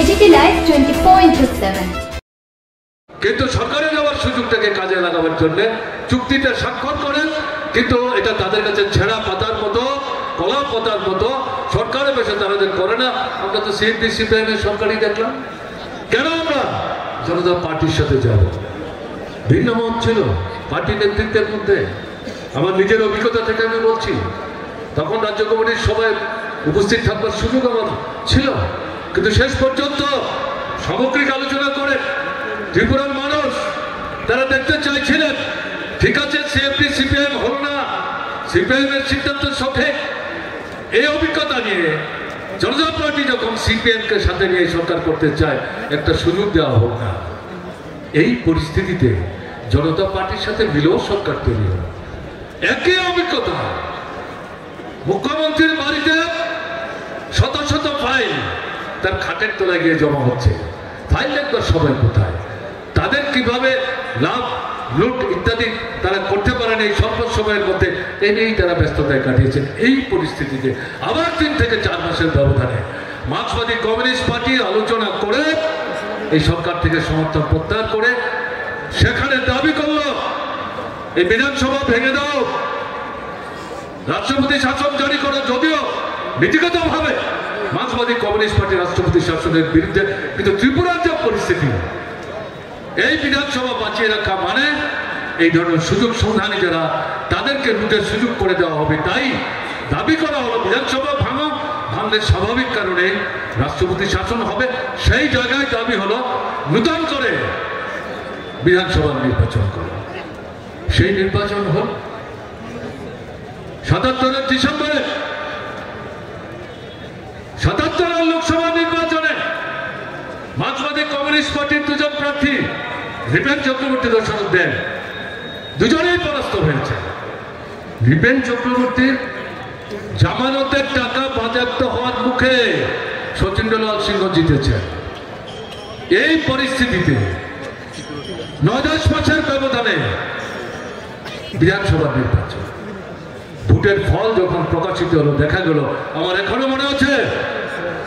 AGT live 24/7। কিন্তু সরকারে যাওয়ার সুযোগটাকে কাজে লাগাবার জন্য চুক্তিটা স্বাক্ষর করেন, কিন্তু এটা তাদের কাছে ছেঁড়া পাতার মতো, কলা পাতার মতো সরকারে বসে তারা যে করে না। আমরা তো সিএনপি সিপিআইএম এর সরকারই দেখলাম। কেন আমরা জনতা পার্টির সাথে যাব? ভিন্ন মত ছিল পার্টি নেতৃত্বের মধ্যে। আমার নিজের অভিজ্ঞতা থেকে আমি বলছি, তখন রাজ্য কমিটির সবাই উপস্থিত থাকবার সুযোগ আমার ছিল, কিন্তু শেষ পর্যন্ত সামগ্রিক আলোচনা করে ত্রিপুরার মানুষ তারা দেখতে চাইছিলেন, ঠিক আছে সিএনপি সিপিআইএম হলো না, সিপিআইএম এর সিদ্ধান্ত সঠিক। এই অভিজ্ঞতা নিয়ে জনতা পার্টি যখন সিপিএম কে সাথে নিয়ে সরকার করতে চায়, একটা সুযোগ দেওয়া হোক না। এই পরিস্থিতিতে জনতা পার্টির সাথে মিলেও সরকার তৈরি হয়। একই অভিজ্ঞতা, মুখ্যমন্ত্রীর বাড়িতে শত শত ফাইল তার খাটের তলায় গিয়ে জমা হচ্ছে। ফাইল দেখবার সবাই কোথায়, তাদের কিভাবে লাভ লুট ইত্যাদি তারা করতে পারেন এই স্বল্প সময়ের মধ্যে, এই নিয়েই তারা ব্যস্ততায় কাটিয়েছেন। এই পরিস্থিতিতে আবার 3 থেকে 4 মাসের ব্যবধানে মার্ক্সবাদী কমিউনিস্ট পার্টি আলোচনা করে এই সরকার থেকে সমর্থন প্রত্যাহার করে সেখানে দাবি করল এই বিধানসভা ভেঙে দাও, রাষ্ট্রপতি শাসন জারি করো। যদিও নীতিগতভাবে মার্ক্সবাদী কমিউনিস্ট পার্টি রাষ্ট্রপতি শাসনের বিরুদ্ধে, কিন্তু ত্রিপুরার যে পরিস্থিতি, এই বিধানসভা বাঁচিয়ে রাখা মানে এই ধরনের সুযোগ সন্ধানী যারা তাদেরকে লুটের সুযোগ করে দেওয়া হবে। তাই দাবি করা হলো বিধানসভা ভাঙো, ভাঙলে স্বাভাবিক কারণে রাষ্ট্রপতি শাসন হবে। সেই জায়গায় দাবি হলো নূতন করে বিধানসভা নির্বাচন করা। সেই নির্বাচন হল 77-এর ডিসেম্বরে, 77-এর লোকসভা নির্বাচনে মার্ক্সবাদী কমিউনিস্ট পার্টির 2 জন প্রার্থী রিপেন চক্রবর্তী দর্শক দেন, দুজনেই পরাস্ত হয়েছে। রিপেন চক্রবর্তীর জামানতের টাকা বাজেয়াপ্ত হওয়ার মুখে সচিন্দ্রলাল সিংহ জিতেছেন। এই পরিস্থিতিতে 9-10 মাসের ব্যবধানে বিধানসভা নির্বাচন, ভোটের ফল যখন প্রকাশিত হলো, দেখা গেল, আমার এখনো মনে আছে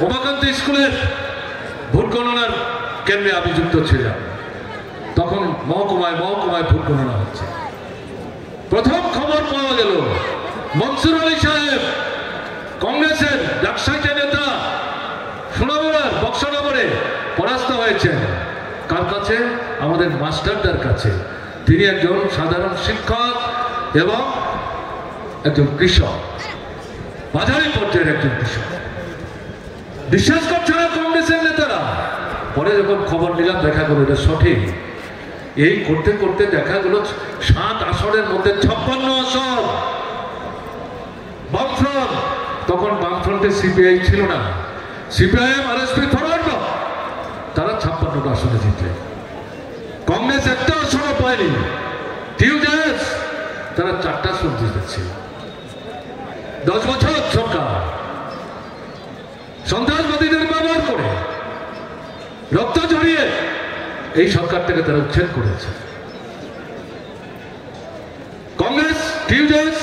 উমাকান্ত স্কুলের ভোট গণনার কেন্দ্রে আমি যুক্ত ছিলাম। তখন মহকুমায় মহকুমায় ভোট গণনা হচ্ছে। প্রথম খবর পাওয়া গেল মনসুর আলী সাহেব, কংগ্রেসের ব্যবসায়ী নেতা, সোনামুড়ার বক্সনগরে পরাস্ত হয়েছেন। কার কাছে? আমাদের মাস্টারদার কাছে। তিনি একজন সাধারণ শিক্ষক এবং একজন কৃষক, বাজারি পর্যায়ের একজন কৃষক। বিশ্বাস করছে না কংগ্রেসের নেতারা। পরে যখন খবর নিলাম, দেখা গেল এটা সঠিক। এই করতে করতে দেখা গেল 7 আসনের মধ্যে 56 আসন বামফ্রন্ট। তখন বামফ্রন্টে সিপিআই ছিল না, সিপিআইএম আরএসপি ফরওয়ার্ড ব্লক, তারা 56টা আসনে জিতলেন। কংগ্রেস একটা আসনও পায়নি। টিউজেস তারা 4টা আসন জিতেছে। 10 বছর সরকার সন্ত্রাসবাদীদের ব্যবহার করে, রক্ত ঝরিয়ে এই সরকার থেকে তারা উচ্ছেদ করেছে। কংগ্রেস টিউজেস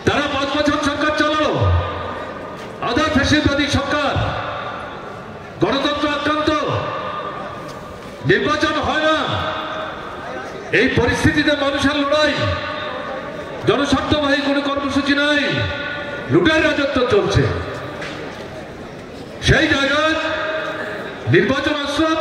তারা 5 বছর সরকার চালালো, আধা ফ্যাসিবাদী সরকার, গণতন্ত্র আক্রান্ত, নির্বাচন হয় না। এই পরিস্থিতিতে মানুষের লড়াই, জনস্বার্থবাহী কোনো কর্মসূচি নাই, লুটের রাজত্ব চলছে। সেই জায়গায় নির্বাচন আসলো,